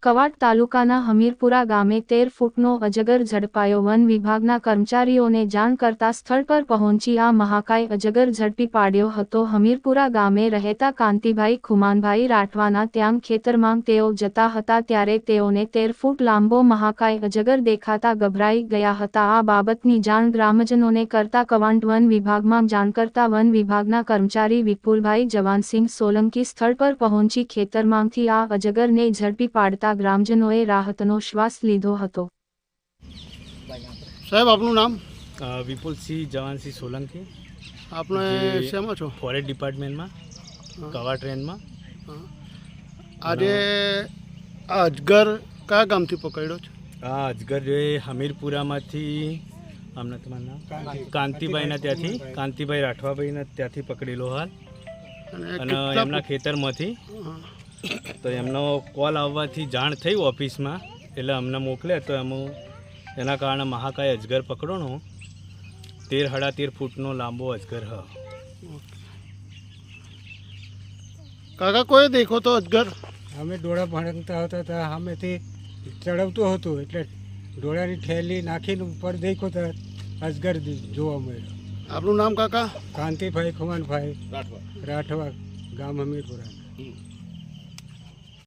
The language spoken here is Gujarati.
કવાંટ તાલુકાના હમીરપુરા ગામે 13 ફૂટનો અજગર ઝડપાયો। વન વિભાગના કર્મચારીઓને જાણ કરતા સ્થળ પર પહોંચી આ મહાકાય અજગર ઝડપી પાડ્યો હતો। હમીરપુરા ગામે રહેતા કાંતિભાઈ ખુમાનભાઈ રાઠવાના ત્યાં ખેતરમાં તેઓ જતા હતા ત્યારે તેઓને 13 ફૂટ લાંબો મહાકાય અજગર દેખાતા ગભરાઈ ગયા હતા। આ બાબતની જાણ ગ્રામજનોને કરતા કવાંટ વન વિભાગમાં જાણ કરતા વન વિભાગના કર્મચારી વિપુલભાઈ જવાનસિંહ સોલંકી સ્થળ પર પહોંચી ખેતરમાંથી આ અજગરને ઝડપી પાડતા ગ્રામજનોએ રાહતનો શ્વાસ લીધો હતો। સાહેબ આપનું નામ? વિપુલસિંહ જવાનસિંહ સોલંકી। આપણે શેમાં છો? ફોરેસ્ટ ડિપાર્ટમેન્ટમાં, કવાંટ રેન્જમાં। આજે આ અજગર કયા ગામથી પકડ્યો છે? આ અજગર જે હમીરપુરામાંથી આમના તમારું નામ કાંતિભાઈના ત્યાંથી, કાંતિભાઈ રાઠવાભાઈના ત્યાંથી પકડેલો હાલ, અને એમના ખેતરમાંથી। તો એમનો કોલ આવવાથી જાણ થઈ ઓફિસમાં, એટલે અમને મોકલ્યા તો એના કારણે મહાકાય અજગર પકડોનો 13 ફૂટનો લાંબો અજગર હ। કાકા કોઈ દેખો તો અજગર? અમે ડોળા ભણતા હતા ત્યાં સામેથી ચડવતું હતું, એટલે ડોળાની થેલી નાખીને ઉપર દેખો તો અજગર જોવા મળ્યો। આપનું નામ કાકા? કાંતિભાઈ ખુમાનભાઈ રાઠવા, ગામ હમીરપુરા।